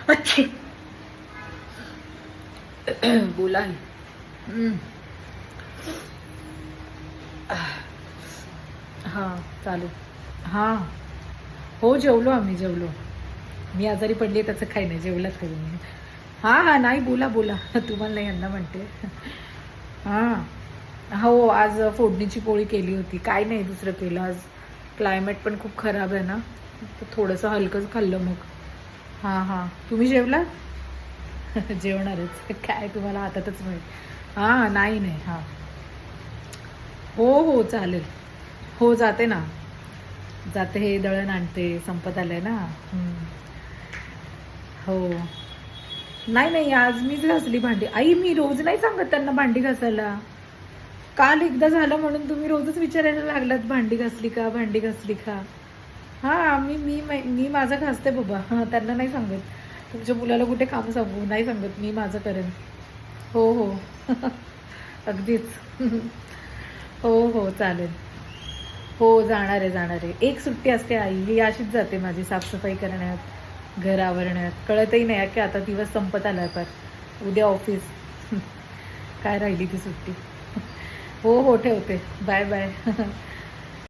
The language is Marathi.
अच्छे बोला. हां चालेल. हां हो जेवलो आम्ही जेवलो. मी आजारी पडली त्याचं काही नाही जेवलाच करू मी. हां हां नाही बोला बोला तुम्हाला नाही यांना म्हणते. हां हो आज फोडणीची पोळी केली होती. काय नाही दुसरं केलं आज. क्लायमेट पण खूप खराब आहे ना तर थोडंसं हलकंच खाल्लं मग. हां हां तुम्ही जेवला? जेवणारच काय तुम्हाला हातातच मिळेल. हां नाही नाही हां हो हो चालेल. हो जाते ना. जाते हे दळण आणते संपत आलंय ना. हो नाही नाही आज मीच घासली भांडी. आई मी रोज नाही सांगत त्यांना भांडी घासायला. काल एकदा झालं म्हणून तुम्ही रोजच विचारायला लागलात भांडी घासली का भांडी घासली का. हां मी माझं घासते बाबा. हां त्यांना नाही सांगत. तुमच्या मुलाला कुठे काम सांगू नाही सांगत मी माझं करेन. हो हो अगदीच. हो हो चालेल. हो जाणार आहे जाणार आहे. एक सुट्टी असते आई ही अशीच जाते माझी साफसफाई करण्यात घर आवरण्यात कळतही नाही की आता दिवस संपत आलाय पर उद्या ऑफिस. काय राहिली ती सुट्टी. हो हो ठेवते बाय बाय.